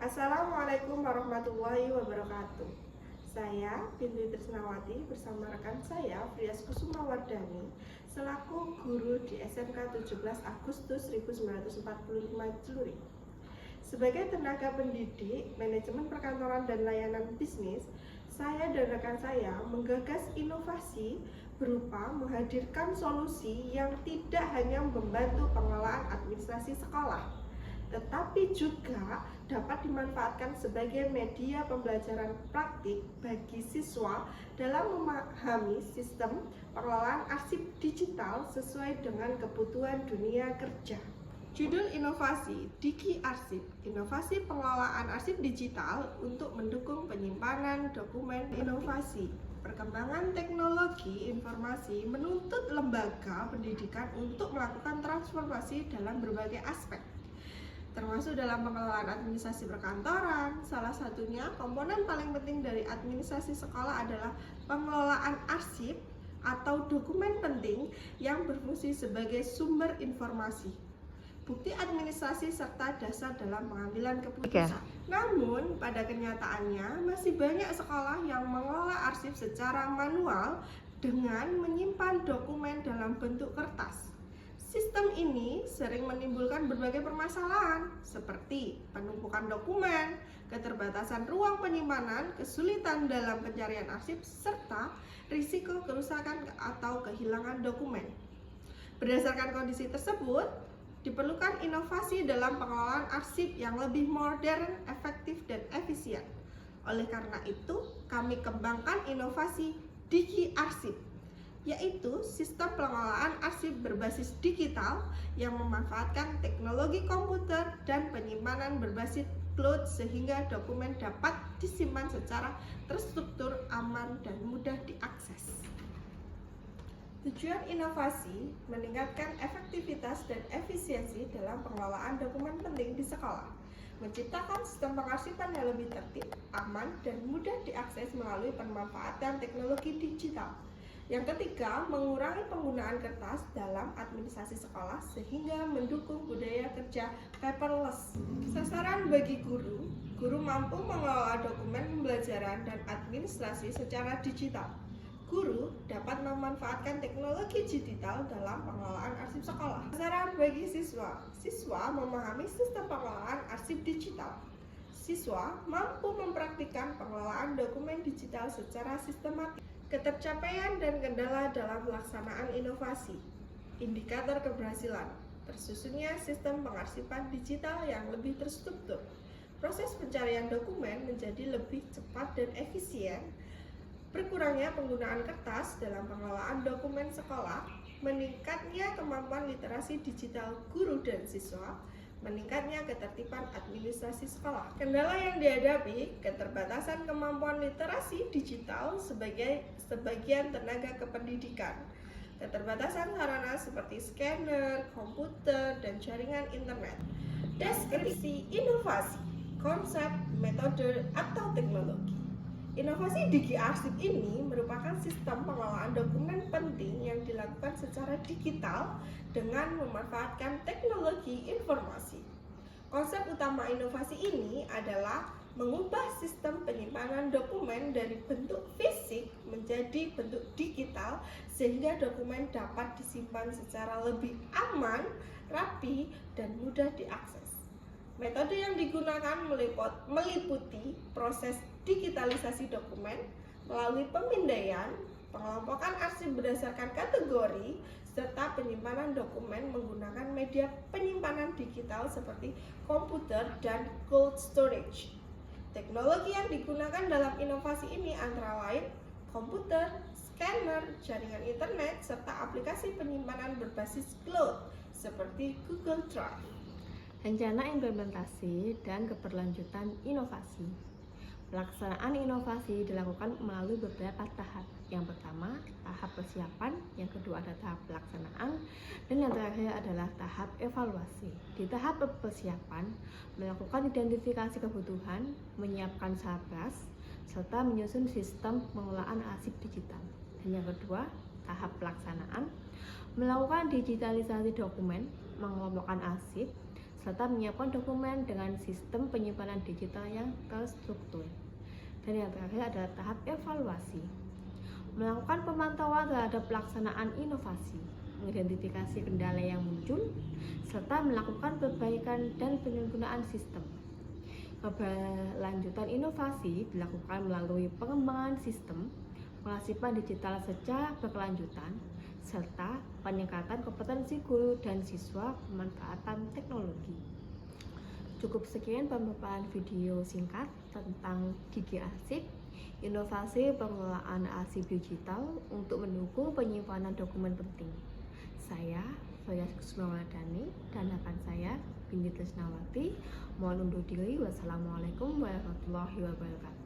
Assalamualaikum warahmatullahi wabarakatuh. Saya Binti Trisnawati bersama rekan saya Frias Kusuma Wardani selaku guru di SMK 17 Agustus 1945 Celuri. Sebagai tenaga pendidik, manajemen perkantoran dan layanan bisnis, saya dan rekan saya menggagas inovasi berupa menghadirkan solusi yang tidak hanya membantu pengelolaan administrasi sekolah, tetapi juga dapat dimanfaatkan sebagai media pembelajaran praktik bagi siswa dalam memahami sistem pengelolaan arsip digital sesuai dengan kebutuhan dunia kerja. Judul inovasi Digi Arsip, inovasi pengelolaan arsip digital untuk mendukung penyimpanan dokumen inovasi. Perkembangan teknologi informasi menuntut lembaga pendidikan untuk melakukan transformasi dalam berbagai aspek, termasuk dalam pengelolaan administrasi perkantoran. Salah satunya komponen paling penting dari administrasi sekolah adalah pengelolaan arsip atau dokumen penting yang berfungsi sebagai sumber informasi, bukti administrasi serta dasar dalam pengambilan keputusan. Namun pada kenyataannya masih banyak sekolah yang mengelola arsip secara manual dengan menyimpan dokumen dalam bentuk kertas. Sistem ini sering menimbulkan berbagai permasalahan seperti penumpukan dokumen, keterbatasan ruang penyimpanan, kesulitan dalam pencarian arsip, serta risiko kerusakan atau kehilangan dokumen. Berdasarkan kondisi tersebut, diperlukan inovasi dalam pengelolaan arsip yang lebih modern, efektif, dan efisien. Oleh karena itu, kami kembangkan inovasi Digi Arsip, yaitu sistem pengelolaan arsip berbasis digital yang memanfaatkan teknologi komputer dan penyimpanan berbasis cloud sehingga dokumen dapat disimpan secara terstruktur, aman, dan mudah diakses. Tujuan inovasi meningkatkan efektivitas dan efisiensi dalam pengelolaan dokumen penting di sekolah, menciptakan sistem pengarsipan yang lebih tertib, aman, dan mudah diakses melalui pemanfaatan teknologi digital. Yang ketiga, mengurangi penggunaan kertas dalam administrasi sekolah sehingga mendukung budaya kerja paperless. Sasaran bagi guru mampu mengelola dokumen pembelajaran dan administrasi secara digital. Guru dapat memanfaatkan teknologi digital dalam pengelolaan arsip sekolah. Sasaran bagi siswa memahami sistem pengelolaan arsip digital. Siswa mampu mempraktikkan pengelolaan dokumen digital secara sistematis. Ketercapaian dan kendala dalam pelaksanaan inovasi. Indikator keberhasilan: tersusunnya sistem pengarsipan digital yang lebih terstruktur. Proses pencarian dokumen menjadi lebih cepat dan efisien. Berkurangnya penggunaan kertas dalam pengelolaan dokumen sekolah. Meningkatnya kemampuan literasi digital guru dan siswa. Meningkatnya ketertiban administrasi sekolah. Kendala yang dihadapi: keterbatasan kemampuan literasi digital sebagian tenaga kependidikan, keterbatasan sarana seperti scanner, komputer, dan jaringan internet. Deskripsi inovasi, konsep, metode, atau teknologi. Inovasi Digi Arsip ini merupakan sistem pengelolaan dokumen penting yang dilakukan secara digital dengan memanfaatkan teknologi informasi. Konsep utama inovasi ini adalah mengubah sistem penyimpanan dokumen dari bentuk fisik menjadi bentuk digital sehingga dokumen dapat disimpan secara lebih aman, rapi, dan mudah diakses. Metode yang digunakan meliputi proses digitalisasi dokumen melalui pemindaian, pengelompokan arsip berdasarkan kategori, serta penyimpanan dokumen menggunakan media penyimpanan digital seperti komputer dan cold storage. Teknologi yang digunakan dalam inovasi ini antara lain komputer, scanner, jaringan internet, serta aplikasi penyimpanan berbasis cloud seperti Google Drive. Rencana implementasi dan keberlanjutan inovasi. Pelaksanaan inovasi dilakukan melalui beberapa tahap. Yang pertama, tahap persiapan, yang kedua ada tahap pelaksanaan, dan yang terakhir adalah tahap evaluasi. Di tahap persiapan, melakukan identifikasi kebutuhan, menyiapkan satgas, serta menyusun sistem pengelolaan arsip digital. Dan yang kedua, tahap pelaksanaan, melakukan digitalisasi dokumen, mengelompokkan arsip, serta menyiapkan dokumen dengan sistem penyimpanan digital yang terstruktur. Dan yang terakhir adalah tahap evaluasi. Melakukan pemantauan terhadap pelaksanaan inovasi, mengidentifikasi kendala yang muncul, serta melakukan perbaikan dan penyempurnaan sistem. Keberlanjutan inovasi dilakukan melalui pengembangan sistem, pengasipan digital secara berkelanjutan, serta peningkatan kompetensi guru dan siswa pemanfaatan teknologi. Cukup sekian pemaparan video singkat tentang gigi arsip, inovasi pengelolaan arsip digital untuk mendukung penyimpanan dokumen penting. Saya, Faya Kusumawardani, dan rekan saya, Binti Trisnawati, mohon undur diri. Wassalamualaikum warahmatullahi wabarakatuh.